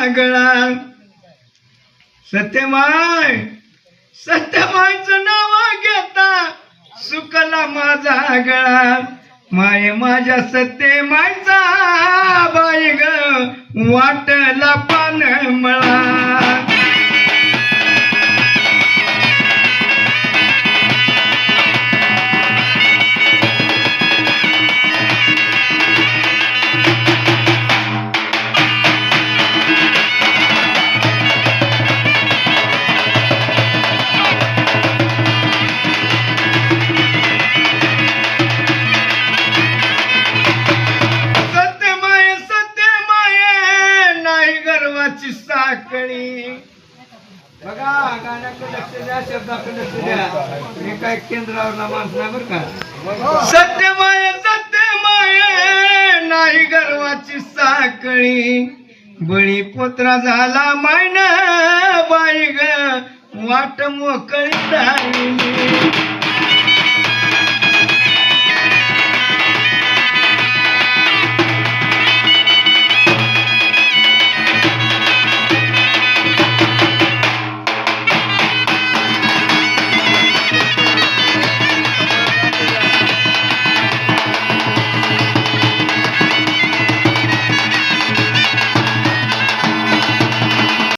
गळा सत्यमाय सत्यमायचं नाव घेता सुकला माझा गळा माय माझ्या सत्यमायचा बाई ग वाटला पान मला साखळी बघा गाण्याकडे लक्ष द्या शब्दाकडे लक्ष द्या मी काय केंद्रावरला माणूस नाही बरं का सत्यमाय सत्यमाय नाही गर्वाची साखळी बळी पोत्रा झाला मायना बाई ग वाट मोकळी झाली